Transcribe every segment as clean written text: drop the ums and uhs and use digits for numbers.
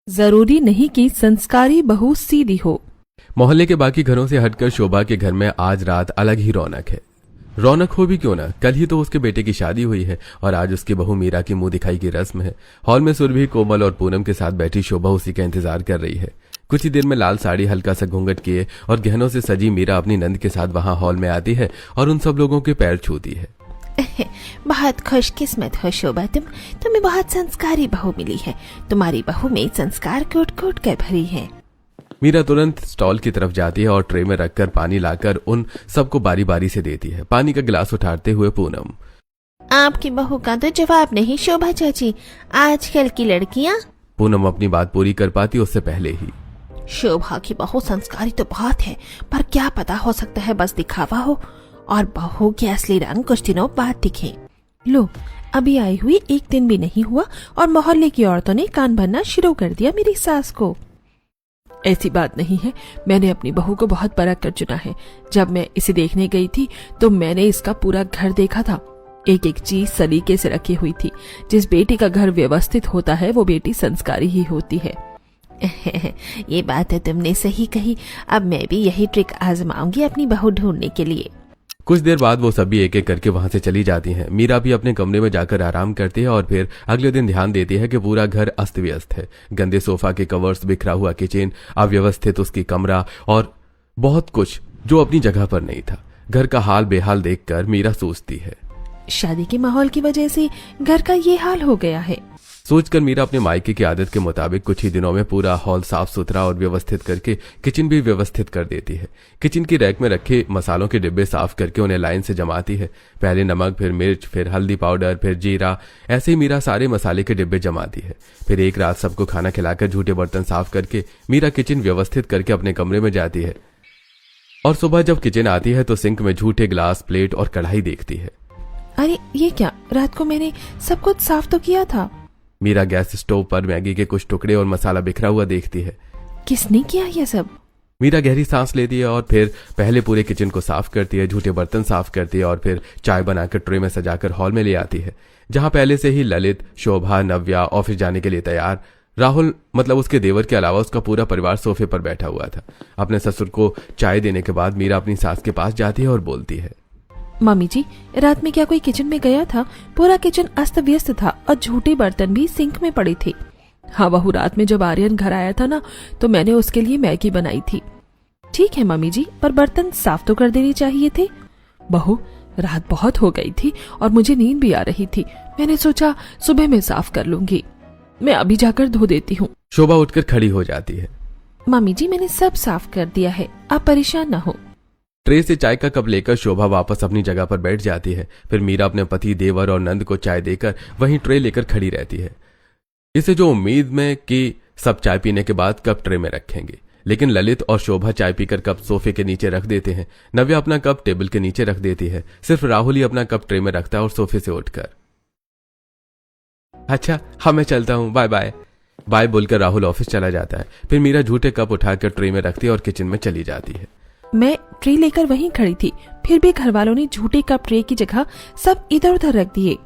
जरूरी नहीं कि संस्कारी बहू सीधी हो। मोहल्ले के बाकी घरों से हटकर शोभा के घर में आज रात अलग ही रौनक है। रौनक हो भी क्यों ना, कल ही तो उसके बेटे की शादी हुई है और आज उसकी बहू मीरा की मुंह दिखाई की रस्म है। हॉल में सुरभि, कोमल और पूनम के साथ बैठी शोभा उसी का इंतजार कर रही है। कुछ ही देर में लाल साड़ी, हल्का सा घूंघट किए और गहनों से सजी मीरा अपनी नंद के साथ वहां हॉल में आती है और उन सब लोगों के पैर छूती है। बहुत खुशकिस्मत हो शोभा, तुम्हें बहुत संस्कारी बहू मिली है। तुम्हारी बहू में संस्कार कूट कूट कर भरी है। मीरा तुरंत स्टॉल की तरफ जाती है और ट्रे में रखकर पानी लाकर उन सबको बारी बारी से देती है। पानी का गिलास उठाते हुए पूनम, आपकी बहू का तो जवाब नहीं शोभा चाची, आजकल की लड़कियां। पूनम अपनी बात पूरी कर पाती उससे पहले ही, शोभा की बहू संस्कारी तो बहुत है, पर क्या पता, हो सकता है बस दिखावा हो और बहू के असली रंग कुछ दिनों बाद दिखे। लो, अभी आई हुई एक दिन भी नहीं हुआ और मोहल्ले की औरतों ने कान भरना शुरू कर दिया मेरी सास को। ऐसी बात नहीं है, मैंने अपनी बहू को बहुत परख कर चुना है। जब मैं इसे देखने गई थी तो मैंने इसका पूरा घर देखा था। एक एक चीज सलीके से रखी हुई थी। जिस बेटी का घर व्यवस्थित होता है वो बेटी संस्कारी ही होती है। ये बात है, तुमने सही कही। अब मैं भी यही ट्रिक आजमाऊंगी अपनी बहू ढूंढने के लिए। कुछ देर बाद वो सभी एक एक करके वहां से चली जाती हैं। मीरा भी अपने कमरे में जाकर आराम करती है और फिर अगले दिन ध्यान देती है कि पूरा घर अस्त व्यस्त है। गंदे सोफा के कवर्स, बिखरा हुआ किचन, अव्यवस्थित उसकी कमरा और बहुत कुछ जो अपनी जगह पर नहीं था। घर का हाल बेहाल देखकर मीरा सोचती है, शादी के माहौल की वजह से घर का ये हाल हो गया है। सोचकर मीरा अपने मायके की आदत के मुताबिक कुछ ही दिनों में पूरा हॉल साफ सुथरा और व्यवस्थित करके किचन भी व्यवस्थित कर देती है। किचन की रैक में रखे मसालों के डिब्बे साफ करके उन्हें लाइन से जमाती है। पहले नमक, फिर मिर्च, फिर हल्दी पाउडर, फिर जीरा, ऐसे ही मीरा सारे मसाले के डिब्बे जमाती है। फिर एक रात सबको खाना खिलाकर झूठे बर्तन साफ करके मीरा किचन व्यवस्थित करके अपने कमरे में जाती है और सुबह जब किचन आती है तो सिंक में झूठे ग्लास, प्लेट और कढ़ाई देखती है। अरे ये क्या, रात को मैंने सब कुछ साफ तो किया था। मीरा गैस स्टोव पर मैगी के कुछ टुकड़े और मसाला बिखरा हुआ देखती है। किसने किया ये सब? मीरा गहरी सांस लेती है और फिर पहले पूरे किचन को साफ करती है, झूठे बर्तन साफ करती है और फिर चाय बनाकर ट्रे में सजाकर हॉल में ले आती है, जहां पहले से ही ललित, शोभा, नव्या ऑफिस जाने के लिए तैयार, राहुल मतलब उसके देवर के अलावा उसका पूरा परिवार सोफे पर बैठा हुआ था। अपने ससुर को चाय देने के बाद मीरा अपनी सास के पास जाती है और बोलती है, मम्मी जी, रात में क्या कोई किचन में गया था? पूरा किचन अस्त व्यस्त था और झूठे बर्तन भी सिंक में पड़े थे। हाँ बहू, रात में जब आर्यन घर आया था ना तो मैंने उसके लिए मैगी बनाई थी। ठीक है मम्मी जी, पर बर्तन साफ तो कर देने चाहिए थे। बहू, रात बहुत हो गई थी और मुझे नींद भी आ रही थी। मैंने सोचा सुबह में साफ कर लूंगी। मैं अभी जाकर धो देती हूँ। शोभा उठकर खड़ी हो जाती है। मम्मी जी, मैंने सब साफ कर दिया है, आप परेशान न हो। ट्रे से चाय का कप लेकर शोभा वापस अपनी जगह पर बैठ जाती है। फिर मीरा अपने पति, देवर और नंद को चाय देकर वहीं ट्रे लेकर खड़ी रहती है, इसे जो उम्मीद में कि सब चाय पीने के बाद कप ट्रे में रखेंगे। लेकिन ललित और शोभा चाय पीकर कप सोफे के नीचे रख देते हैं। नव्या अपना कप टेबल के नीचे रख देती है। सिर्फ राहुल ही अपना कप ट्रे में रखता है और सोफे से उठकर, अच्छा हाँ मैं चलता हूँ, बाय बाय। बाय बोलकर राहुल ऑफिस चला जाता है। फिर मीरा झूठे कप उठाकर ट्रे में रखती है और किचन में चली जाती है। मैं ट्रे लेकर वहीं खड़ी थी, फिर भी घर वालों ने झूठे कप ट्रे की जगह सब इधर उधर रख दिए।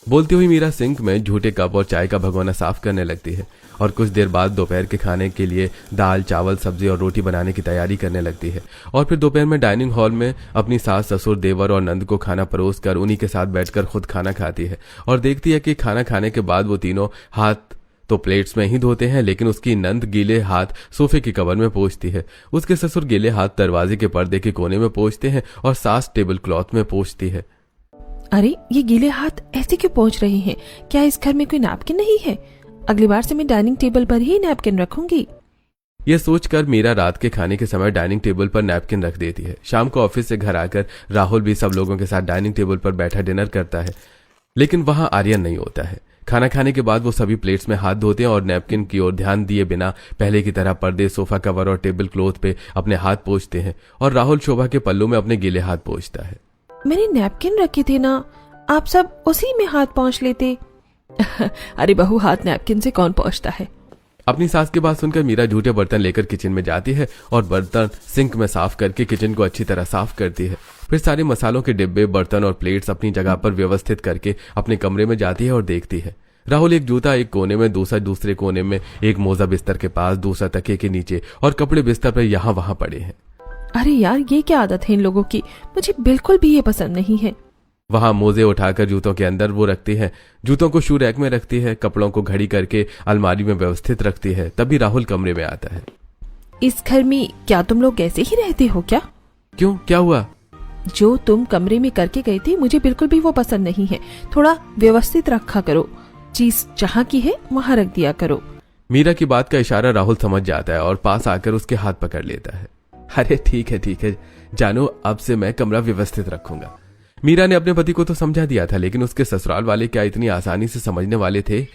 बोलती हुई मीरा सिंक में झूठे कप और चाय का भगोना साफ करने लगती है और कुछ देर बाद दोपहर के खाने के लिए दाल, चावल, सब्जी और रोटी बनाने की तैयारी करने लगती है। और फिर दोपहर में डाइनिंग हॉल में अपनी सास, ससुर, देवर और नंद को खाना परोस कर उन्हीं के साथ बैठकर खुद खाना खाती है और देखती है कि खाना खाने के बाद वो तीनों हाथ तो प्लेट्स में ही धोते हैं, लेकिन उसकी नंद गीले हाथ सोफे के कवर में पोंछती है। उसके ससुर गीले हाथ दरवाजे के पर्दे के कोने में पोंछते हैं और सास टेबल क्लॉथ में पोंछती है। अरे ये गीले हाथ ऐसे क्यों पोंछ रहे हैं? क्या इस घर में कोई नैपकिन नहीं है? अगली बार से मैं डाइनिंग टेबल पर ही नैपकिन रखूंगी। यह सोचकर मीरा रात के खाने के समय डाइनिंग टेबल पर नैपकिन रख देती है। शाम को ऑफिस से घर आकर राहुल भी सब लोगों के साथ डाइनिंग टेबल पर बैठा डिनर करता है, लेकिन वहां आर्यन नहीं होता है। खाना खाने के बाद वो सभी प्लेट्स में हाथ धोते हैं और नैपकिन की ओर ध्यान दिए बिना पहले की तरह पर्दे, सोफा कवर और टेबल क्लॉथ पे अपने हाथ पोंछते हैं और राहुल शोभा के पल्लू में अपने गीले हाथ पोंछता है। मैंने नैपकिन रखे थे ना, आप सब उसी में हाथ पोंछ लेते। अरे बहू, हाथ नैपकिन से कौन पोंछता है? अपनी सास की बात सुनकर मीरा झूठे बर्तन लेकर किचन में जाती है और बर्तन सिंक में साफ करके किचन को अच्छी तरह साफ करती है। फिर सारे मसालों के डिब्बे, बर्तन और प्लेट्स अपनी जगह पर व्यवस्थित करके अपने कमरे में जाती है और देखती है। राहुल एक जूता एक कोने में, दूसरा दूसरे कोने में, एक मोजा बिस्तर के पास, दूसरा तकिए के नीचे और कपड़े बिस्तर पर यहाँ वहां पड़े हैं। अरे यार, ये क्या आदत है इन लोगों की, मुझे बिल्कुल भी ये पसंद नहीं है। वहां मोजे उठाकर जूतों के अंदर वो रखती है, जूतों को शू रैक में रखती है, कपड़ों को घड़ी करके अलमारी में व्यवस्थित रखती है। तभी राहुल कमरे में आता है। इस घर में क्या तुम लोग ऐसे ही रहते हो क्या? क्यों, क्या हुआ? जो तुम कमरे में करके गई थी मुझे बिल्कुल भी वो पसंद नहीं है। थोड़ा व्यवस्थित रखा करो, चीज जहाँ की है वहां रख दिया करो। मीरा की बात का इशारा राहुल समझ जाता है और पास आकर उसके हाथ पकड़ लेता है। अरे ठीक है जानू, अब से मैं कमरा व्यवस्थित रखूंगा। मीरा ने अपने पति को तो समझा दिया था, लेकिन उसके ससुराल वाले क्या इतनी आसानी से समझने वाले थे?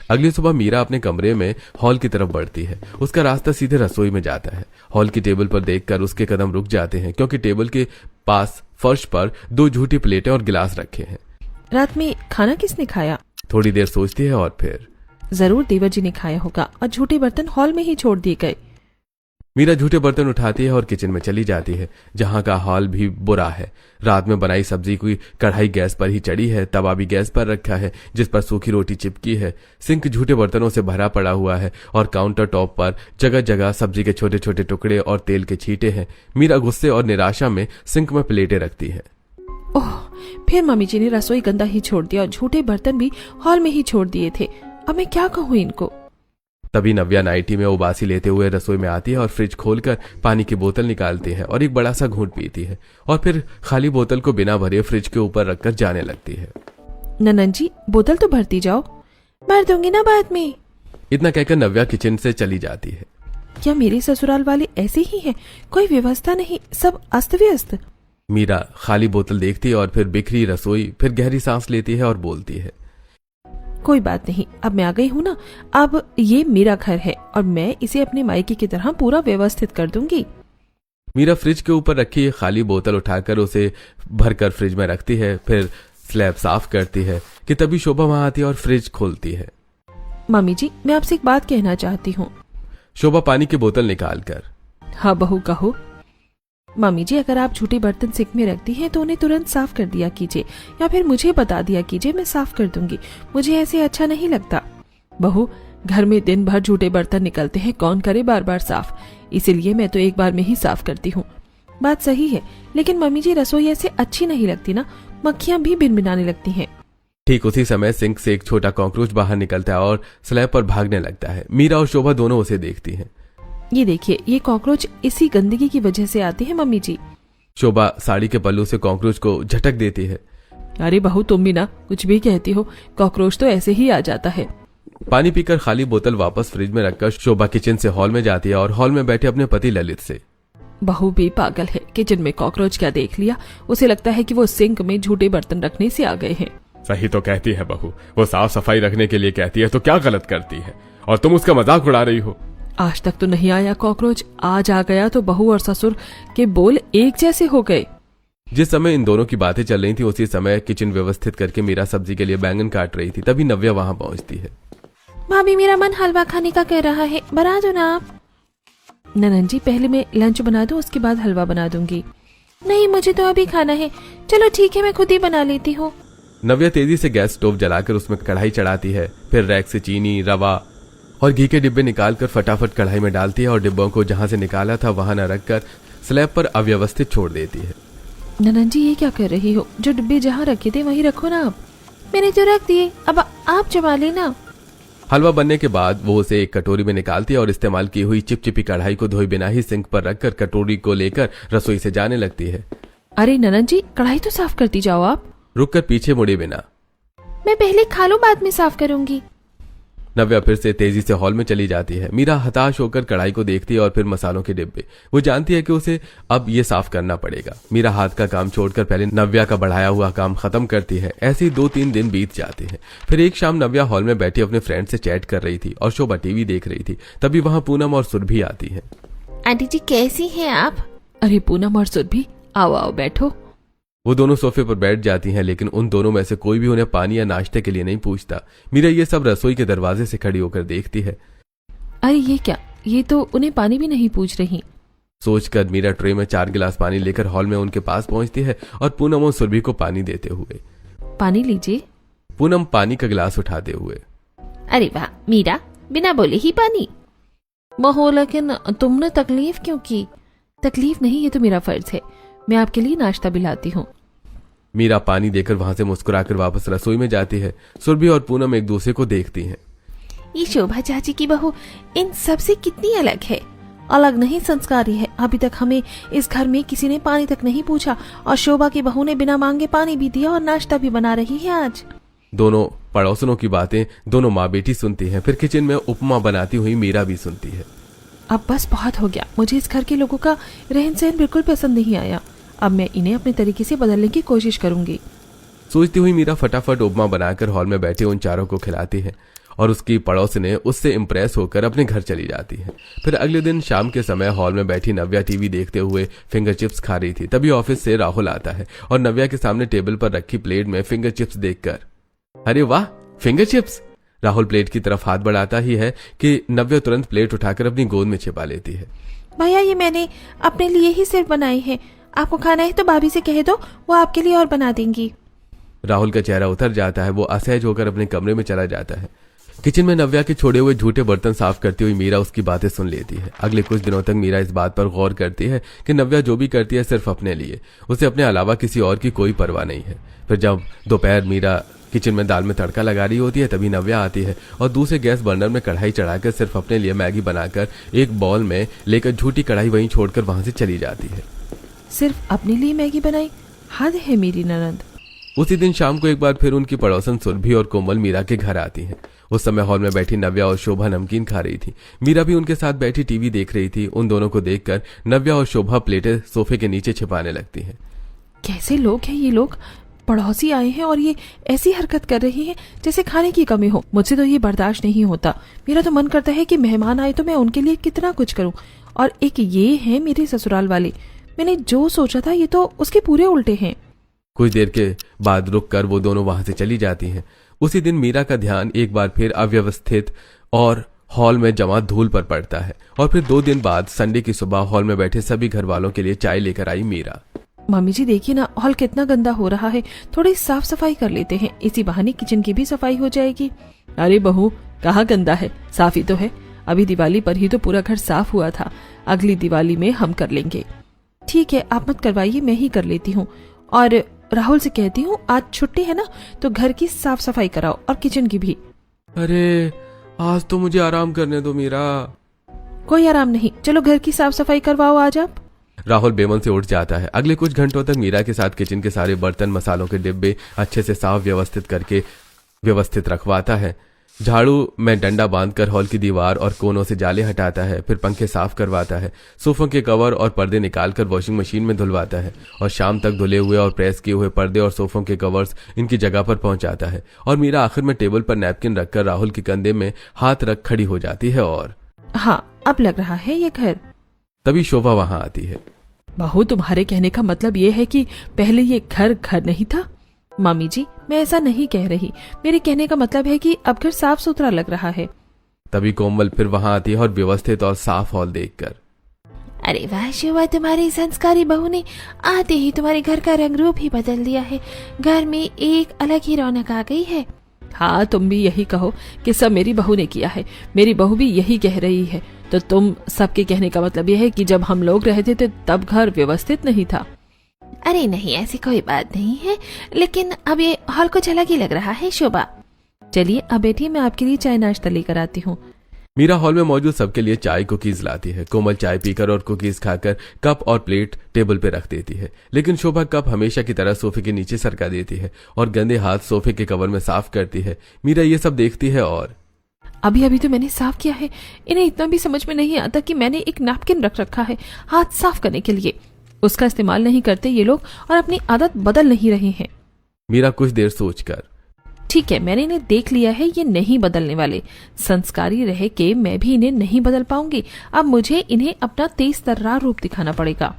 अगली सुबह मीरा अपने कमरे में हॉल की तरफ बढ़ती है। उसका रास्ता सीधे रसोई में जाता है। हॉल की टेबल पर देखकर उसके कदम रुक जाते हैं, क्योंकि टेबल के पास फर्श पर 2 झूठी प्लेटें और गिलास रखे हैं। रात में खाना किसने खाया? थोड़ी देर सोचती है और फिर जरूर देवर जी ने खाया होगा और झूठे बर्तन हॉल में ही छोड़ दिए गए। मीरा झूठे बर्तन उठाती है और किचन में चली जाती है, जहां का हॉल भी बुरा है। रात में बनाई सब्जी की कढ़ाई गैस पर ही चढ़ी है, तवा भी गैस पर रखा है जिस पर सूखी रोटी चिपकी है। सिंक झूठे बर्तनों से भरा पड़ा हुआ है और काउंटर टॉप पर जगह जगह सब्जी के छोटे छोटे टुकड़े और तेल के छींटे हैं। मीरा गुस्से और निराशा में सिंक में प्लेटें रखती है। ओह, फिर मम्मी जी ने रसोई गंदा ही छोड़ दिया और झूठे बर्तन भी हॉल में ही छोड़ दिए थे। अब मैं क्या कहूँ इनको? तभी नव्या नाइटी में उबासी लेते हुए रसोई में आती है और फ्रिज खोलकर पानी की बोतल निकालती है और एक बड़ा सा घूंट पीती है और फिर खाली बोतल को बिना भरे फ्रिज के ऊपर रखकर जाने लगती है। ननन जी, बोतल तो भरती जाओ। भर दूंगी ना बाद में। इतना कहकर नव्या किचन से चली जाती है। क्या मेरे ससुराल वाले ऐसे ही हैं? कोई व्यवस्था नहीं, सब अस्त व्यस्त। मीरा खाली बोतल देखती है और फिर बिखरी रसोई, फिर गहरी सांस लेती है और बोलती है, कोई बात नहीं, अब मैं आ गई हूँ ना, अब ये मेरा घर है और मैं इसे अपने मायके की तरह पूरा व्यवस्थित कर दूंगी। मीरा फ्रिज के ऊपर रखी खाली बोतल उठाकर उसे भरकर फ्रिज में रखती है, फिर स्लैब साफ करती है कि तभी शोभा वहां आती है और फ्रिज खोलती है। मम्मी जी, मैं आपसे एक बात कहना चाहती हूँ। शोभा पानी की बोतल निकालकर, हाँ बहू कहो। मम्मी जी, अगर आप झूठे बर्तन सिंक में रखती हैं तो उन्हें तुरंत साफ कर दिया कीजिए या फिर मुझे बता दिया कीजिए, मैं साफ कर दूंगी। मुझे ऐसे अच्छा नहीं लगता। बहू, घर में दिन भर झूठे बर्तन निकलते हैं, कौन करे बार बार साफ, इसीलिए मैं तो एक बार में ही साफ करती हूँ। बात सही है, लेकिन मम्मी जी रसोई ऐसे अच्छी नहीं लगती ना, मक्खियां भी भिनभिनाने लगती हैं। ठीक उसी समय सिंक से एक छोटा कॉकरोच बाहर निकलता है और स्लैब पर भागने लगता है। मीरा और शोभा दोनों उसे देखती हैं। ये देखिए, ये कॉकरोच इसी गंदगी की वजह से आती है मम्मी जी। शोभा साड़ी के पल्लू से कॉकरोच को झटक देती है। अरे बहू, तुम भी ना कुछ भी कहती हो, कॉकरोच तो ऐसे ही आ जाता है। पानी पीकर खाली बोतल वापस फ्रिज में रखकर शोभा किचन से हॉल में जाती है और हॉल में बैठे अपने पति ललित से, बहू भी पागल है, किचन में कॉकरोच क्या देख लिया, उसे लगता है कि वो सिंक में झूठे बर्तन रखने से आ गए हैं। सही तो कहती है बहू, वो साफ सफाई रखने के लिए कहती है तो क्या गलत करती है, और तुम उसका मजाक उड़ा रही हो। आज तक तो नहीं आया कॉकरोच, आज आ गया तो बहू और ससुर के बोल एक जैसे हो गए। जिस समय इन दोनों की बातें चल रही थी उसी समय किचन व्यवस्थित करके मीरा सब्जी के लिए बैंगन काट रही थी। तभी नव्या वहां पहुंचती है। भाभी, मेरा मन हलवा खाने का कह रहा है, बना दो ना आप। ननन जी, पहले मैं लंच बना दूं, उसके बाद हलवा बना दूंगी। नहीं, मुझे तो अभी खाना है। चलो ठीक है, मैं खुद ही बना लेती हूँ। नव्या तेजी से गैस स्टोव जलाकर उसमें कढ़ाई चढ़ाती है, फिर रैक से चीनी, रवा और घी के डिब्बे निकालकर फटाफट कढ़ाई में डालती है और डिब्बों को जहां से निकाला था वहां न रखकर स्लैब पर अव्यवस्थित छोड़ देती है। ननन जी, ये क्या कर रही हो? जो डिब्बे जहाँ रखे थे वहीं रखो ना आप। मैंने तो रख दिए, अब आप जमा लेना। हलवा बनने के बाद वो उसे एक कटोरी में निकालती है और इस्तेमाल की हुई चिपचिपी कढ़ाई को धोए बिना ही सिंक पर रखकर कटोरी को लेकर रसोई से जाने लगती है। अरे ननन जी, कढ़ाई तो साफ करती जाओ आप। रुककर पीछे मुड़े बिना, मैं पहले खा लूं, बाद में साफ करूंगी। नव्या फिर से तेजी से हॉल में चली जाती है। मीरा हताश होकर कढ़ाई को देखती है और फिर मसालों के डिब्बे। वो जानती है कि उसे अब ये साफ करना पड़ेगा। मीरा हाथ का काम छोड़कर पहले नव्या का बढ़ाया हुआ काम खत्म करती है। ऐसे ही 2-3 दिन बीत जाते हैं। फिर एक शाम नव्या हॉल में बैठी अपने फ्रेंड से चैट कर रही थी और शोभा टीवी देख रही थी। तभी वहां पूनम और सुरभि आती है। आंटी जी, कैसी हैं आप? अरे पूनम और सुरभि, आओ आओ बैठो। वो दोनों सोफे पर बैठ जाती हैं, लेकिन उन दोनों में से कोई भी उन्हें पानी या नाश्ते के लिए नहीं पूछता। मीरा ये सब रसोई के दरवाजे से खड़ी होकर देखती है। अरे ये क्या, ये तो उन्हें पानी भी नहीं पूछ रही। सोचकर मीरा ट्रे में 4 गिलास पानी लेकर हॉल में उनके पास पहुंचती है और पूनम और सुरभि को पानी देते हुए, पानी लीजिए। पूनम पानी का गिलास उठाते हुए, अरे वाह मीरा, बिना बोले ही पानी। बहू लेकिन तुमने तकलीफ क्यों की? तकलीफ नहीं, ये तो मेरा फर्ज है। मैं आपके लिए नाश्ता भी लाती हूँ। मीरा पानी देकर वहां से मुस्कुराकर वापस रसोई में जाती है। सुरभि और पूनम एक दूसरे को देखती हैं। ये शोभा चाची की बहू इन सब से कितनी अलग है। अलग नहीं, संस्कारी है। अभी तक हमें इस घर में किसी ने पानी तक नहीं पूछा और शोभा की बहू ने बिना मांगे पानी भी दिया और नाश्ता भी बना रही है आज। दोनों पड़ोसनों की बातें दोनों माँ बेटी सुनती हैं। फिर किचन में उपमा बनाती हुई मीरा भी सुनती है। अब बस बहुत हो गया। मुझे इस घर के लोगों का रहन सहन बिल्कुल पसंद नहीं आया। अब मैं इन्हें अपने तरीके से बदलने की कोशिश करूंगी। सोचती हुई मीरा फटाफट उपमा बनाकर हॉल में बैठे उन चारों को खिलाती है और उसकी पड़ोसने उससे इम्प्रेस होकर अपने घर चली जाती है। फिर अगले दिन शाम के समय हॉल में बैठी नव्या टीवी देखते हुए फिंगर चिप्स खा रही थी। तभी ऑफिस से राहुल आता है और नव्या के सामने टेबल पर रखी प्लेट में फिंगर चिप्स देखकर, अरे वाह फिंगर चिप्स! राहुल प्लेट की तरफ हाथ बढ़ाता ही है कि नव्या तुरंत प्लेट उठाकर अपनी गोद में छिपा लेती है। भैया, ये मैंने अपने लिए ही सिर्फ बनाई है। आपको खाना है तो भाभी से कह दो, वो आपके लिए और बना देंगी। राहुल का चेहरा उतर जाता है। वो असहज होकर अपने कमरे में चला जाता है। किचन में नव्या के छोड़े हुए झूठे बर्तन साफ करती हुई मीरा उसकी बातें सुन लेती है। अगले कुछ दिनों तक मीरा इस बात पर गौर करती है कि नव्या जो भी करती है सिर्फ अपने लिए, उसे अपने अलावा किसी और की कोई परवाह नहीं है। फिर जब दोपहर मीरा किचन में दाल में तड़का लगा रही होती है तभी नव्या आती है और दूसरे गैस बर्नर में कढ़ाई चढ़ाकर सिर्फ अपने लिए मैगी बनाकर एक बाउल में लेकर झूठी कढ़ाई वहीं छोड़कर वहां से चली जाती है। सिर्फ अपने लिए मैगी बनाई? हद है मेरी ननद। उसी दिन शाम को एक बार फिर उनकी पड़ोसन सुरभि और कोमल मीरा के घर आती हैं। उस समय हॉल में बैठी नव्या और शोभा नमकीन खा रही थी। मीरा भी उनके साथ बैठी टीवी देख रही थी। उन दोनों को देखकर नव्या और शोभा प्लेटें सोफे के नीचे छिपाने लगती हैं। कैसे लोग हैं ये लोग? पड़ोसी आए हैं और ये ऐसी हरकत कर रही हैं जैसे खाने की कमी हो। मुझसे तो ये बर्दाश्त नहीं होता। मेरा तो मन करता है कि मेहमान आए तो मैं उनके लिए कितना कुछ करूं। और एक ये है मेरे ससुराल वाले। मैंने जो सोचा था ये तो उसके पूरे उल्टे हैं। कुछ देर के बाद रुककर वो दोनों वहां से चली जाती हैं। उसी दिन मीरा का ध्यान एक बार फिर अव्यवस्थित और हॉल में जमा धूल पर पड़ता है। और फिर 2 दिन बाद संडे की सुबह हॉल में बैठे सभी घर वालों के लिए चाय लेकर आई मीरा। मम्मी जी देखिए ना, हॉल कितना गंदा हो रहा है। थोड़ी साफ सफाई कर लेते हैं, इसी बहाने किचन की भी सफाई हो जाएगी। अरे बहू, कहाँ गंदा है, साफ ही तो है। अभी दिवाली पर ही तो पूरा घर साफ हुआ था। अगली दिवाली में हम कर लेंगे। ठीक है, आप मत करवाइए, मैं ही कर लेती हूँ। और राहुल से कहती हूँ आज छुट्टी है ना, तो घर की साफ सफाई कराओ और किचन की भी। अरे आज तो मुझे आराम करने दो मीरा। कोई आराम नहीं, चलो घर की साफ सफाई करवाओ आज आप। राहुल बेमन से उठ जाता है। अगले कुछ घंटों तक मीरा के साथ किचन के सारे बर्तन मसालों के डिब्बे अच्छे से साफ व्यवस्थित करके व्यवस्थित रखवाता है। झाड़ू में डंडा बांधकर हॉल की दीवार और कोनों से जाले हटाता है। फिर पंखे साफ करवाता है। सोफों के कवर और पर्दे निकालकर वॉशिंग मशीन में धुलवाता है और शाम तक धुले हुए और प्रेस किए हुए पर्दे और सोफों के कवर्स इनकी जगह पर पहुंचाता है। और मीरा आखिर में टेबल पर नैपकिन रखकर राहुल के कंधे में हाथ रख खड़ी हो जाती है। और हाँ, अब लग रहा है ये घर। तभी शोभा वहां आती है। बहू, तुम्हारे कहने का मतलब ये है कि पहले ये घर घर नहीं था? मामी जी, मैं ऐसा नहीं कह रही। मेरे कहने का मतलब है कि अब घर साफ सुथरा लग रहा है। तभी कोमल फिर वहां आती है और व्यवस्थित और साफ हॉल देखकर, अरे वाह शिवा, तुम्हारी संस्कारी बहू ने आते ही तुम्हारे घर का रंग रूप ही बदल दिया है। घर में एक अलग ही रौनक आ गई है। हाँ, तुम भी यही कहो कि सब मेरी बहू ने किया है। मेरी बहू भी यही कह रही है। तो तुम सबके कहने का मतलब यह है कि जब हम लोग रहते थे तब घर व्यवस्थित नहीं था? अरे नहीं, ऐसी कोई बात नहीं है, लेकिन अब ये हॉल कुछ अलग ही लग रहा है शोभा। चलिए अब बैठिए, मैं आपके लिए चाय नाश्ता लेकर आती हूँ। मीरा हॉल में मौजूद सबके लिए चाय कुकीज लाती है। कोमल चाय पीकर और कुकीज खाकर कप और प्लेट टेबल पे रख देती है। लेकिन शोभा कप हमेशा की तरह सोफे के नीचे सरका देती है और गंदे हाथ सोफे के कवर में साफ करती है। मीरा ये सब देखती है और अभी अभी तो मैंने साफ किया है। इन्हें इतना भी समझ में नहीं आता कि मैंने एक नैपकिन रख रखा है हाथ साफ करने के लिए। उसका इस्तेमाल नहीं करते ये लोग और अपनी आदत बदल नहीं रहे हैं। मीरा कुछ देर सोचकर, ठीक है, मैंने इन्हें देख लिया है, ये नहीं बदलने वाले। संस्कारी रह के मैं भी इन्हें नहीं बदल पाऊंगी। अब मुझे इन्हें अपना तेज तर्रार रूप दिखाना पड़ेगा।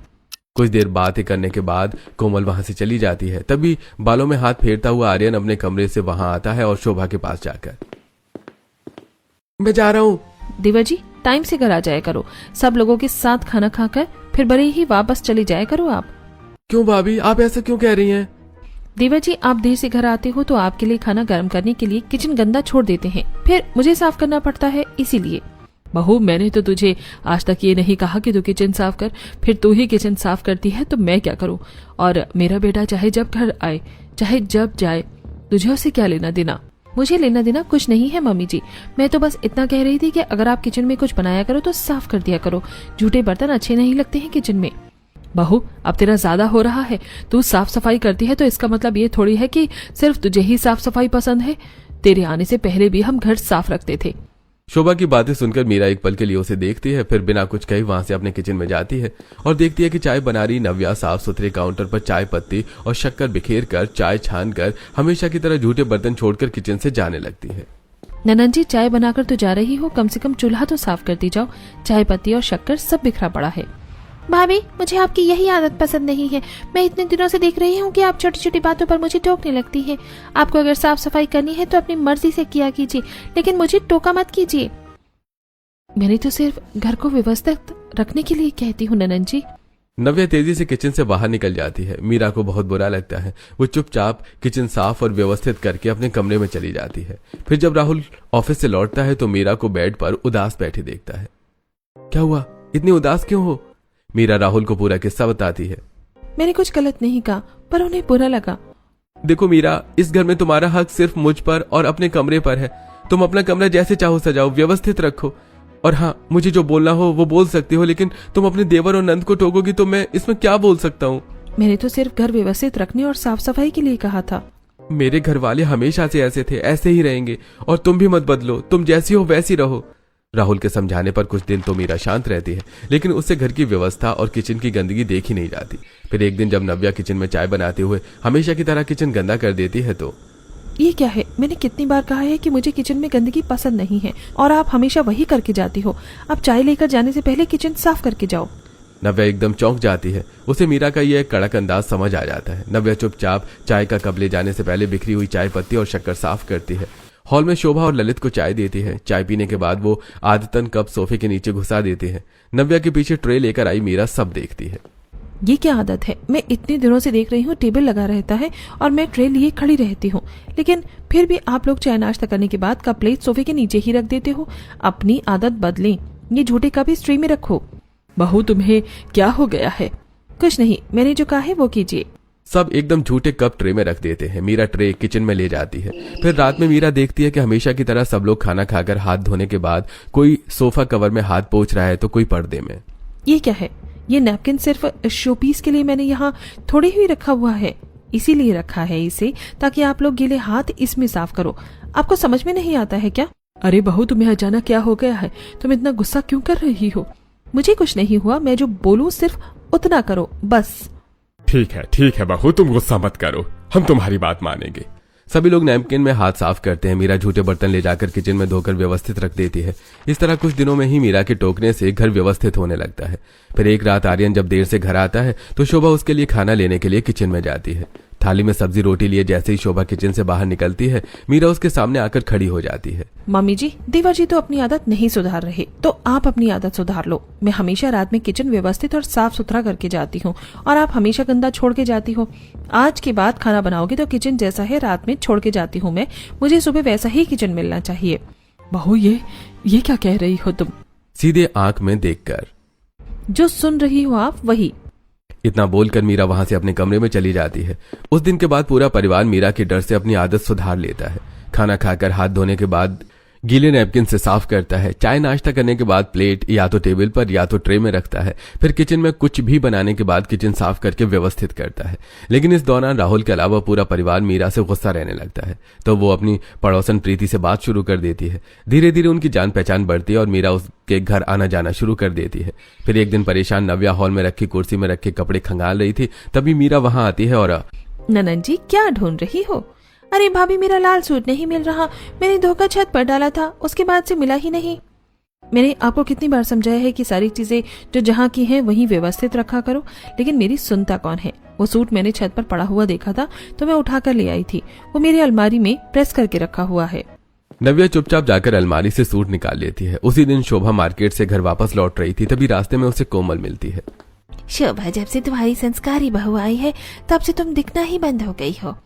कुछ देर बातें करने के बाद कोमल वहां से चली जाती है। तभी बालों में हाथ फेरता हुआ आर्यन अपने कमरे से वहां आता है और शोभा के पास जाकर, मैं जा रहा हूँ। देवा जी, टाइम से घर आ जाया करो। सब लोगों के साथ खाना खाकर फिर बड़े ही वापस चले जाया करो आप। क्यों भाभी, आप ऐसा क्यों कह रही हैं? देवर जी, आप देर से घर आते हो तो आपके लिए खाना गर्म करने के लिए किचन गंदा छोड़ देते हैं, फिर मुझे साफ करना पड़ता है, इसीलिए। बहू, मैंने तो तुझे आज तक ये नहीं कहा कि तू किचन साफ कर, फिर तू ही किचन साफ करती है तो मैं क्या करूं? और मेरा बेटा चाहे जब घर आए चाहे जब जाए, तुझे उससे क्या लेना देना? मुझे लेना देना कुछ नहीं है मम्मी जी, मैं तो बस इतना कह रही थी कि अगर आप किचन में कुछ बनाया करो तो साफ कर दिया करो, झूठे बर्तन अच्छे नहीं लगते हैं किचन में। बहू, अब तेरा ज्यादा हो रहा है, तू साफ सफाई करती है तो इसका मतलब ये थोड़ी है कि सिर्फ तुझे ही साफ सफाई पसंद है। तेरे आने से पहले भी हम घर साफ रखते थे। शोभा की बातें सुनकर मीरा एक पल के लिए उसे देखती है, फिर बिना कुछ कहे वहां से अपने किचन में जाती है और देखती है कि चाय बना रही नव्या साफ सुथरे काउंटर पर चाय पत्ती और शक्कर बिखेर कर चाय छान कर हमेशा की तरह झूठे बर्तन छोड़कर किचन से जाने लगती है। ननद जी, चाय बनाकर तो जा रही हो, कम से कम चूल्हा तो साफ करती जाओ, चाय पत्ती और शक्कर सब बिखरा पड़ा है। भाभी, मुझे आपकी यही आदत पसंद नहीं है। मैं इतने दिनों से देख रही हूँ कि आप छोटी छोटी बातों पर मुझे टोकने लगती हैं। आपको अगर साफ सफाई करनी है तो अपनी मर्जी से किया कीजिए, लेकिन मुझे टोका मत कीजिए। मैंने तो सिर्फ घर को व्यवस्थित रखने के लिए कहती हूँ ननद जी। नव्या तेजी से किचन से बाहर निकल जाती है। मीरा को बहुत बुरा लगता है। वो चुपचाप किचन साफ और व्यवस्थित करके अपने कमरे में चली जाती है। फिर जब राहुल ऑफिस से लौटता है तो मीरा को बेड पर उदास बैठी देखता है। क्या हुआ, इतनी उदास क्यों हो? मीरा राहुल को पूरा किस्सा बताती है। मैंने कुछ गलत नहीं कहा, पर उन्हें बुरा लगा। देखो मीरा, इस घर में तुम्हारा हक सिर्फ मुझ पर और अपने कमरे पर है। तुम अपना कमरा जैसे चाहो सजाओ, व्यवस्थित रखो, और हाँ, मुझे जो बोलना हो वो बोल सकती हो, लेकिन तुम अपने देवर और नंद को टोकोगी तो मैं इसमें क्या बोल सकता हूँ? मैंने तो सिर्फ घर व्यवस्थित रखने और साफ सफाई के लिए कहा था। मेरे घर वाले हमेशा से ऐसे थे, ऐसे ही रहेंगे, और तुम भी मत बदलो, तुम जैसी हो वैसी रहो। राहुल के समझाने पर कुछ दिन तो मीरा शांत रहती है, लेकिन उससे घर की व्यवस्था और किचन की गंदगी देखी नहीं जाती। फिर एक दिन जब नव्या किचन में चाय बनाते हुए हमेशा की तरह किचन गंदा कर देती है तो ये क्या है? मैंने कितनी बार कहा है कि मुझे किचन में गंदगी पसंद नहीं है, और आप हमेशा वही करके जाती हो। अब चाय लेकर जाने से पहले किचन साफ करके जाओ। नव्या एकदम चौंक जाती है। उसे मीरा का यह कड़क अंदाज समझ आ जाता है। नव्या चुपचाप चाय का कप ले जाने से पहले बिखरी हुई चाय पत्ती और शक्कर साफ करती है। हॉल में शोभा और ललित को चाय देती है। चाय पीने के बाद वो आदतन कप सोफे के नीचे घुसा देती है। नव्या के पीछे ट्रे लेकर आई मीरा सब देखती है। ये क्या आदत है? मैं इतने दिनों से देख रही हूँ टेबल लगा रहता है और मैं ट्रे लिए खड़ी रहती हूँ, लेकिन फिर भी आप लोग चाय नाश्ता करने के बाद कप प्लेट सोफे के नीचे ही रख देते हो। अपनी आदत बदलें, ये झूठे कप इस ट्रे में रखो। बहू, तुम्हें क्या हो गया है? कुछ नहीं, मैंने जो कहा है वो कीजिए। सब एकदम झूठे कप ट्रे में रख देते हैं। मीरा ट्रे किचन में ले जाती है। फिर रात में मीरा देखती है कि हमेशा की तरह सब लोग खाना खाकर हाथ धोने के बाद कोई सोफा कवर में हाथ पोंछ रहा है तो कोई पर्दे में। ये क्या है? ये नैपकिन सिर्फ शोपीस के लिए मैंने यहाँ थोड़े ही रखा हुआ है, इसीलिए रखा है इसे ताकि आप लोग गीले हाथ इसमें साफ करो। आपको समझ में नहीं आता है क्या? अरे बहू, तुम्हें अचानक क्या हो गया है? तुम इतना गुस्सा क्यों कर रही हो? मुझे कुछ नहीं हुआ, मैं जो बोलूं सिर्फ उतना करो, बस। ठीक है बहू, तुम गुस्सा मत करो, हम तुम्हारी बात मानेंगे। सभी लोग नैपकिन में हाथ साफ करते हैं। मीरा झूठे बर्तन ले जाकर किचन में धोकर व्यवस्थित रख देती है। इस तरह कुछ दिनों में ही मीरा के टोकने से घर व्यवस्थित होने लगता है। फिर एक रात आर्यन जब देर से घर आता है तो शोभा उसके लिए खाना लेने के लिए किचन में जाती है। थाली में सब्जी रोटी लिए जैसे ही शोभा किचन से बाहर निकलती है, मीरा उसके सामने आकर खड़ी हो जाती है। मम्मी जी, देवर जी तो अपनी आदत नहीं सुधार रहे, तो आप अपनी आदत सुधार लो। मैं हमेशा रात में किचन व्यवस्थित और साफ सुथरा करके जाती हूँ, और आप हमेशा गंदा छोड़ के जाती हो। आज के बाद खाना बनाओगे तो किचन जैसा है रात में छोड़ के जाती हूँ मैं, मुझे सुबह वैसा ही किचन मिलना चाहिए। बहू, ये क्या कह रही हो तुम? सीधे आंख में देखकर। जो सुन रही हो आप वही। इतना बोलकर मीरा वहां से अपने कमरे में चली जाती है। उस दिन के बाद पूरा परिवार मीरा के डर से अपनी आदत सुधार लेता है। खाना खाकर हाथ धोने के बाद गीले नैपकिन से साफ करता है। चाय नाश्ता करने के बाद प्लेट या तो टेबल पर या तो ट्रे में रखता है। फिर किचन में कुछ भी बनाने के बाद किचन साफ करके व्यवस्थित करता है। लेकिन इस दौरान राहुल के अलावा पूरा परिवार मीरा से गुस्सा रहने लगता है, तो वो अपनी पड़ोसन प्रीति से बात शुरू कर देती है। धीरे धीरे उनकी जान पहचान बढ़ती है और मीरा उसके घर आना जाना शुरू कर देती है। फिर एक दिन परेशान नव्या हॉल में रखी कुर्सी में रखे कपड़े खंगाल रही थी, तभी मीरा वहां आती है और ननद जी, क्या ढूंढ रही हो? अरे भाभी, मेरा लाल सूट नहीं मिल रहा। मैंने धोखा छत पर डाला था, उसके बाद से मिला ही नहीं। मैंने आपको कितनी बार समझाया है कि सारी चीजें जो जहाँ की हैं वहीं व्यवस्थित रखा करो, लेकिन मेरी सुनता कौन है? वो सूट मैंने छत पर पड़ा हुआ देखा था तो मैं उठा कर ले आई थी। वो मेरी अलमारी में प्रेस करके रखा हुआ है। नव्या चुपचाप जाकर अलमारी से सूट निकाल लेती है। उसी दिन शोभा मार्केट से घर वापस लौट रही थी, तभी रास्ते में उसे कोमल मिलती है। शोभा, जब से तुम्हारी संस्कारी बहू आई है तब से तुम दिखना ही बंद हो गई हो।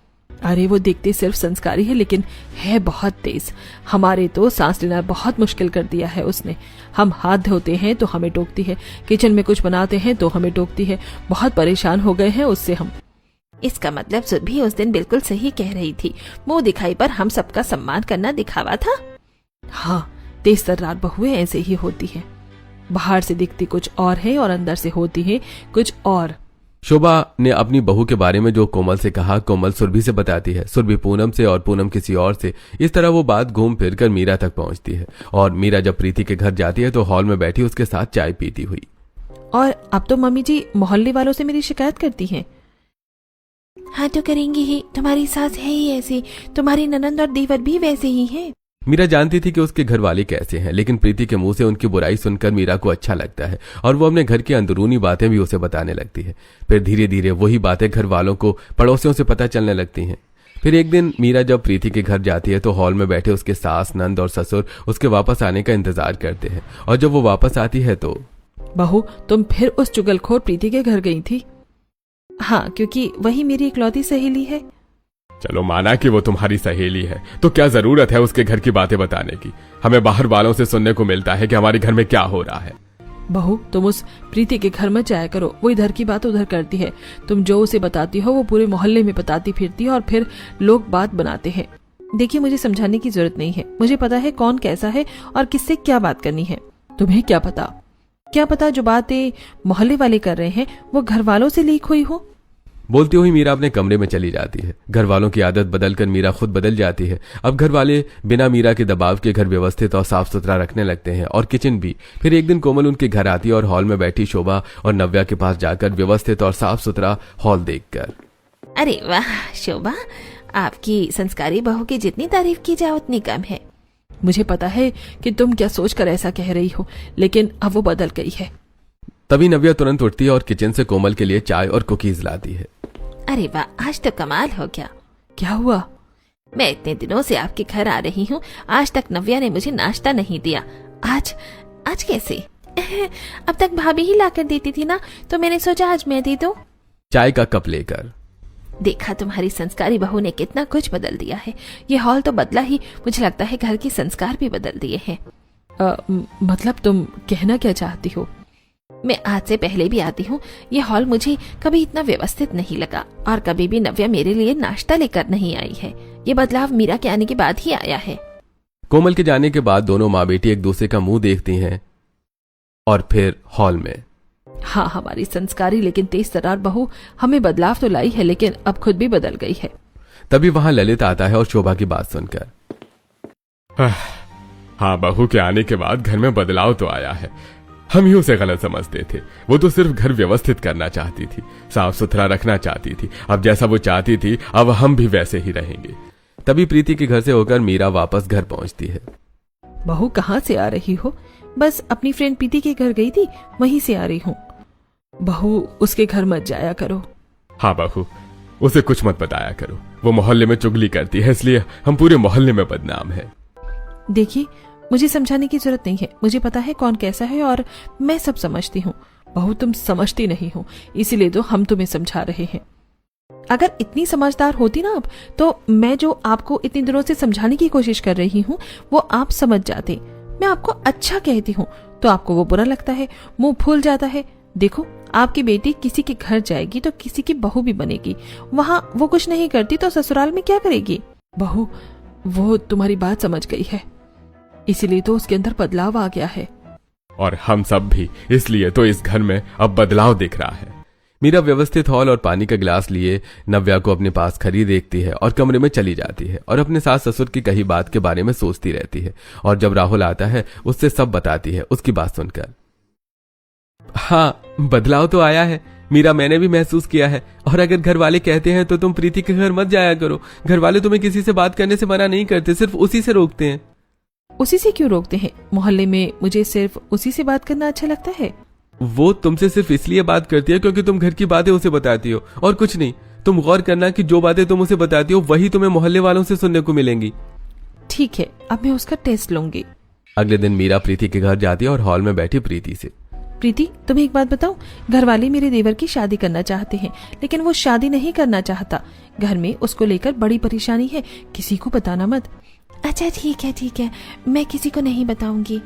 अरे वो दिखती सिर्फ संस्कारी है लेकिन है बहुत तेज। हमारे तो सांस लेना बहुत मुश्किल कर दिया है उसने। हम हाथ धोते हैं तो हमें टोकती है, किचन में कुछ बनाते हैं तो हमें टोकती है। बहुत परेशान हो गए हैं उससे हम। इसका मतलब सुरभि उस दिन बिल्कुल सही कह रही थी। मुंह दिखाई पर हम सबका सम्मान करना दिखावा था। हाँ, तेज तर्रार बहुएं ऐसे ही होती हैं। बाहर से दिखती कुछ और है और अंदर से होती है कुछ और। शोभा ने अपनी बहू के बारे में जो कोमल से कहा, कोमल सुरभि से बताती है, सुरभि पूनम से और पूनम किसी और से। इस तरह वो बात घूम फिर कर मीरा तक पहुंचती है और मीरा जब प्रीति के घर जाती है तो हॉल में बैठी उसके साथ चाय पीती हुई। और अब तो मम्मी जी मोहल्ले वालों से मेरी शिकायत करती हैं। हाँ तो करेंगी ही, तुम्हारी सास है ही ऐसी, तुम्हारी ननंद और देवर भी वैसे ही हैं। मीरा जानती थी कि उसके घर वाले कैसे हैं, लेकिन प्रीति के मुंह से उनकी बुराई सुनकर मीरा को अच्छा लगता है और वो अपने घर की अंदरूनी बातें भी उसे बताने लगती है। फिर धीरे धीरे वही बातें घर वालों को, पड़ोसियों से पता चलने लगती हैं। फिर एक दिन मीरा जब प्रीति के घर जाती है तो हॉल में बैठे उसके सास, नंद और ससुर उसके वापस आने का इंतजार करते हैं। और जब वो वापस आती है तो, बहू तुम फिर उस चुगलखोर प्रीति के घर गई थी? हाँ, क्योंकि वही मेरी इकलौती सहेली है। चलो माना कि वो तुम्हारी सहेली है, तो क्या जरूरत है उसके घर की बातें बताने की? हमें बाहर वालों से सुनने को मिलता है कि हमारे घर में क्या हो रहा है। बहू तुम उस प्रीति के घर में जाया करो, वो इधर की बात उधर करती है। तुम जो उसे बताती हो वो पूरे मोहल्ले में बताती फिरती है और फिर लोग बात बनाते हैं। देखिए, मुझे समझाने की जरूरत नहीं है। मुझे पता है कौन कैसा है और किससे क्या बात करनी है। तुम्हें क्या पता? क्या पता जो बातें मोहल्ले वाले कर रहे हैं वो घर वालों से लीक हुई हो। बोलती हुई मीरा अपने कमरे में चली जाती है। घर वालों की आदत बदलकर मीरा खुद बदल जाती है। अब घर वाले बिना मीरा के दबाव के घर व्यवस्थित और साफ सुथरा रखने लगते हैं और किचन भी। फिर एक दिन कोमल उनके घर आती है और हॉल में बैठी शोभा और नव्या के पास जाकर व्यवस्थित और साफ सुथरा हॉल देखकर, अरे वाह शोभा, आपकी संस्कारी बहू की जितनी तारीफ की जाए उतनी कम है। मुझे पता है कि तुम क्या सोचकर ऐसा कह रही हो, लेकिन अब वो बदल गई है। तभी नव्या तुरंत उठती है और किचन से कोमल के लिए चाय और कुकीज लाती है। अरे वाह, आज तो कमाल हो गया। क्या हुआ? मैं इतने दिनों से आपके घर आ रही हूँ, आज तक नव्या ने मुझे नाश्ता नहीं दिया। आज कैसे? अब तक भाभी ही लाकर देती थी ना, तो मैंने सोचा आज मैं दे दूं। चाय का कप लेकर, देखा तुम्हारी संस्कारी बहू ने कितना कुछ बदल दिया है। ये हॉल तो बदला ही, मुझे लगता है घर के संस्कार भी बदल दिए हैं। मतलब तुम कहना क्या चाहती हो? मैं आज से पहले भी आती हूँ, ये हॉल मुझे कभी इतना व्यवस्थित नहीं लगा और कभी भी नव्या मेरे लिए नाश्ता लेकर नहीं आई है। ये बदलाव मीरा के आने के बाद ही आया है। कोमल के जाने के बाद दोनों माँ बेटी एक दूसरे का मुंह देखती हैं और फिर हॉल में, हाँ, हमारी संस्कारी लेकिन तेज तर्रार बहू हमें बदलाव तो लाई है लेकिन अब खुद भी बदल गई है। तभी वहां ललित आता है और शोभा की बात सुनकर, हाँ, बहू के आने के बाद घर में बदलाव तो आया है। हम ही उसे गलत समझते थे। वो तो सिर्फ घर व्यवस्थित करना चाहती थी, साफ सुथरा रखना चाहती थी। अब जैसा वो चाहती थी अब हम भी वैसे ही रहेंगे। तभी प्रीति के घर से होकर मीरा वापस घर पहुंचती है। बहू कहाँ से आ रही हो? बस अपनी फ्रेंड प्रीति के घर गई थी, वहीं से आ रही हूँ। बहू उसके घर मत जाया करो। हाँ बहू, उसे कुछ मत बताया करो। वो मोहल्ले में चुगली करती है, इसलिए हम पूरे मोहल्ले में बदनाम है। देखिए, मुझे समझाने की जरूरत नहीं है। मुझे पता है कौन कैसा है और मैं सब समझती हूँ। बहू तुम समझती नहीं हो, इसीलिए तो हम तुम्हें समझा रहे हैं। अगर इतनी समझदार होती ना आप, तो मैं जो आपको इतनी दिनों से समझाने की कोशिश कर रही हूँ वो आप समझ जाते। मैं आपको अच्छा कहती हूँ तो आपको वो बुरा लगता है, मुंह फूल जाता है। देखो, आपकी बेटी किसी के घर जाएगी तो किसी की बहू भी बनेगी। वहां वो कुछ नहीं करती तो ससुराल में क्या करेगी? बहू वो तुम्हारी बात समझ गई है, इसीलिए तो उसके अंदर बदलाव आ गया है। और हम सब भी, इसलिए तो इस घर में अब बदलाव दिख रहा है। मीरा व्यवस्थित हॉल और पानी का गिलास लिए नव्या को अपने पास खड़ी देखती है और कमरे में चली जाती है और अपने सास ससुर की कही बात के बारे में सोचती रहती है। और जब राहुल आता है उससे सब बताती है उसकी बात सुनकर। हाँ, बदलाव तो आया है मीरा, मैंने भी महसूस किया है। और अगर घर वाले कहते हैं तो तुम प्रीति के घर मत जाया करो। घर वाले तुम्हें किसी से बात करने से मना नहीं करते, सिर्फ उसी से रोकते हैं। उसी से क्यों रोकते हैं? मोहल्ले में मुझे सिर्फ उसी से बात करना अच्छा लगता है। वो तुमसे सिर्फ इसलिए बात करती है क्योंकि तुम घर की बातें उसे बताती हो, और कुछ नहीं। तुम गौर करना कि जो बातें तुम उसे बताती हो वही तुम्हें मोहल्ले वालों से सुनने को मिलेंगी। ठीक है, अब मैं उसका टेस्ट लूंगी। अगले दिन मीरा प्रीति के घर जाती है और हॉल में बैठी प्रीति से, प्रीति, तुम्हें एक बात बताऊं, घर वाले मेरे देवर की शादी करना चाहते हैं, लेकिन वो शादी नहीं करना चाहता। घर में उसको लेकर बड़ी परेशानी है, किसी को बताना मत। अच्छा ठीक है, मैं किसी को नहीं बताऊंगी।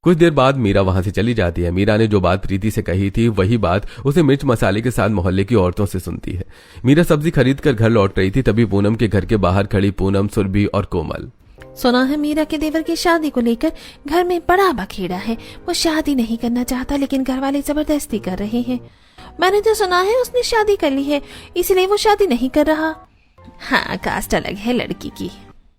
कुछ देर बाद मीरा वहां से चली जाती है। मीरा ने जो बात प्रीति से कही थी वही बात उसे मिर्च मसाले के साथ मोहल्ले की औरतों से सुनती है। मीरा सब्जी खरीद कर घर लौट रही थी, तभी पूनम के घर के बाहर खड़ी पूनम, सुरभि और कोमल। सुना है मीरा के देवर की शादी को लेकर घर में बड़ा बखेड़ा है। वो शादी नहीं करना चाहता, लेकिन घर वाले जबरदस्ती कर रहे हैं। मैंने तो सुना है उसने शादी कर ली है, इसलिए वो शादी नहीं कर रहा। हाँ, कास्ट अलग है लड़की की।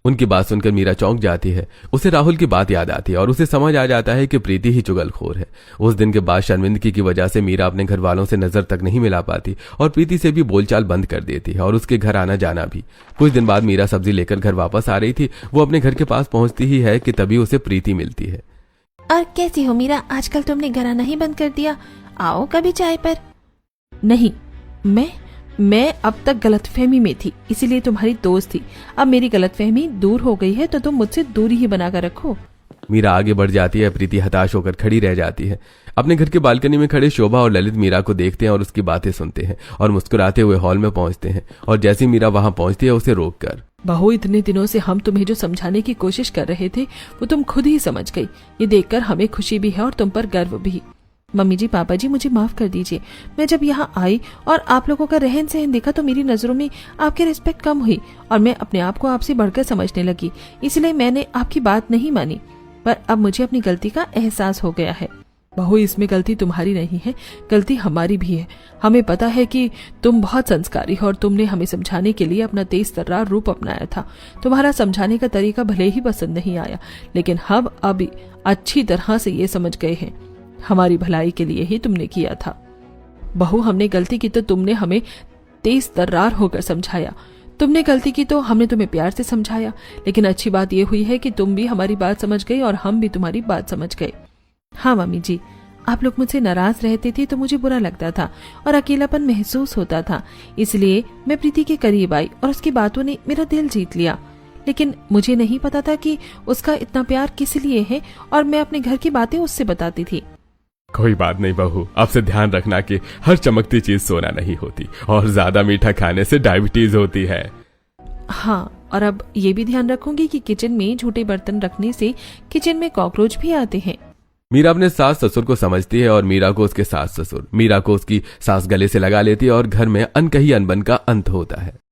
उनकी बात सुनकर मीरा चौंक जाती है। उसे राहुल की बात याद आती है और उसे समझ आ जाता है कि प्रीति ही चुगलखोर है। उस दिन के बाद शर्मिंदगी की वजह से मीरा अपने घर वालों से नजर तक नहीं मिला पाती और प्रीति से भी बोलचाल बंद कर देती है और उसके घर आना जाना भी। कुछ दिन बाद मीरा सब्जी लेकर घर वापस आ रही थी। वो अपने घर के पास पहुंचती ही है कि तभी उसे प्रीति मिलती है। और कैसी हो मीरा, आजकल तुमने घर आना ही बंद कर दिया। आओ कभी चाय पर। नहीं, मैं अब तक गलतफहमी में थी, इसीलिए तुम्हारी दोस्त थी। अब मेरी गलतफहमी दूर हो गई है, तो तुम मुझसे दूरी ही बनाकर रखो। मीरा आगे बढ़ जाती है। प्रीति हताश होकर खड़ी रह जाती है। अपने घर के बालकनी में खड़े शोभा और ललित मीरा को देखते हैं और उसकी बातें सुनते हैं और मुस्कुराते हुए हॉल में पहुंचते हैं। और जैसे मीरा वहां पहुंचती है उसे रोककर, बहू, इतने दिनों से हम तुम्हें जो समझाने की कोशिश कर रहे थे वो तुम खुद ही समझ गई। ये देखकर हमें खुशी भी है और तुम पर गर्व भी। मम्मी जी, पापा जी, मुझे माफ कर दीजिए। मैं जब यहाँ आई और आप लोगों का रहन सहन देखा तो मेरी नजरों में आपकी रिस्पेक्ट कम हुई और मैं अपने आप को आपसे बढ़कर समझने लगी, इसलिए मैंने आपकी बात नहीं मानी। पर अब मुझे अपनी गलती का एहसास हो गया है। बहू, इसमें गलती तुम्हारी नहीं है, गलती हमारी भी है। हमें पता है कि तुम बहुत संस्कारी हो और तुमने हमें समझाने के लिए अपना तेज तर्रार रूप अपनाया था। तुम्हारा समझाने का तरीका भले ही पसंद नहीं आया, लेकिन हम अब अच्छी तरह से ये समझ गए हैं हमारी भलाई के लिए ही तुमने किया था। बहू, हमने गलती की तो तुमने हमें तेज तर्रार होकर समझाया। तुमने गलती की तो हमने तुम्हें प्यार से समझाया। लेकिन अच्छी बात यह हुई है कि तुम भी हमारी बात समझ गई और हम भी तुम्हारी बात समझ गए। हाँ मम्मी जी, आप लोग मुझसे नाराज रहते थे तो मुझे बुरा लगता था और अकेलापन महसूस होता था, इसलिए मैं प्रीति के करीब आई और उसकी बातों ने मेरा दिल जीत लिया। लेकिन मुझे नहीं पता था कि उसका इतना प्यार किस लिए है और मैं अपने घर की बातें उससे बताती थी। कोई बात नहीं बहू, आपसे ध्यान रखना कि हर चमकती चीज सोना नहीं होती और ज्यादा मीठा खाने से डायबिटीज होती है। हाँ, और अब ये भी ध्यान रखूंगी कि किचन में झूठे बर्तन रखने से किचन में कॉकरोच भी आते हैं। मीरा अपने सास ससुर को समझती है और मीरा को उसके सास ससुर। मीरा को उसकी सास गले से लगा लेती है और घर में अनकही अनबन का अंत होता है।